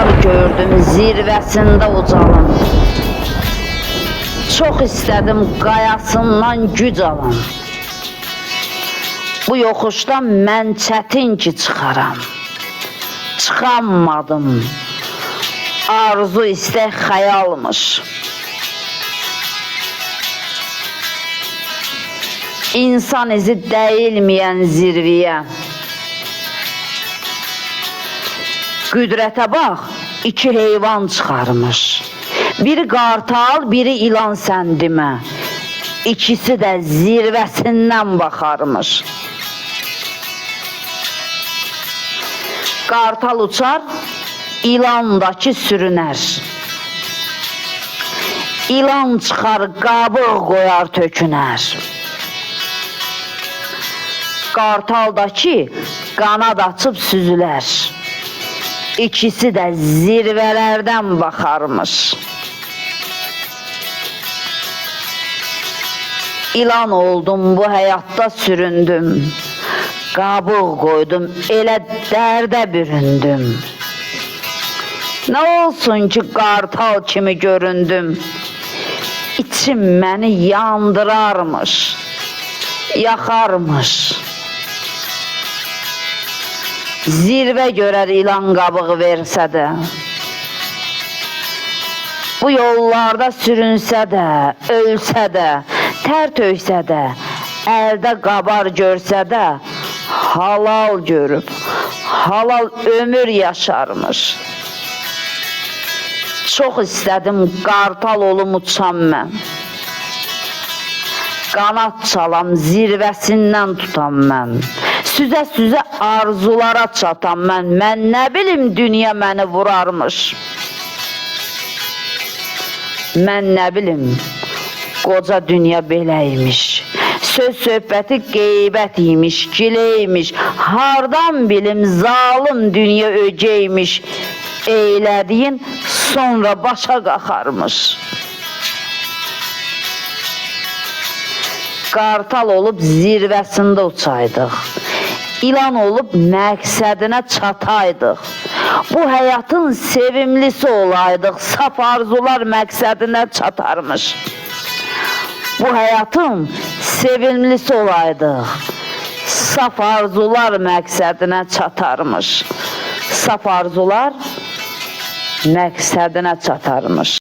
dağlar gördüm, zirvəsində ucalım. Çox istədim qayasından güc alım. Bu yoxuşdan mən çətin ki çıxaram. Çıxamadım. Arzu istək xəyalmış. İnsan izi dəyilməyən zirvəyə. Qüdrətə bax, iki heyvan çıxarmış. Biri qartal, biri ilan səndimə. İkisi də zirvəsindən baxarmış. Qartal uçar, ilandakı sürünər. İlan çıxar, qabıq qoyar, tökünər. Qartaldakı qanad açıb süzülər. İkisi də zirvələrdən baxarmış. İlan oldum, bu həyatda süründüm. Qabıq qoydum, elə dərdə büründüm. Nə olsun ki, qartal kimi göründüm. İçim məni yandırarmış, yaxarmış. Zirvə görər ilan qabığı versə də. Bu yollarda sürünsə də, ölsə də, tər töysə də, əldə qabar görsə də, halal görüb, halal ömür yaşarmış. Çox istədim qartal olum uçam mən. Qanat çalam, zirvəsindən tutam mən. Süzə-süzə arzulara çatam mən. Mən nə bilim dünya məni vurarmış. Mən nə bilim qoca dünya beləymiş. Söz söhbəti qeybət imiş, gileymiş. Hardan bilim zalım dünya ögeymiş. Eylədiyin sonra başa qaxarmış. Qartal olub zirvəsində uçaydıq. İlan olub məqsədinə çataydıq. Bu həyatın sevimlisi olaydıq. Saf arzular məqsədinə çatarmış. Bu həyatın sevimlisi olaydıq. Saf arzular məqsədinə çatarmış. Saf arzular məqsədinə çatarmış.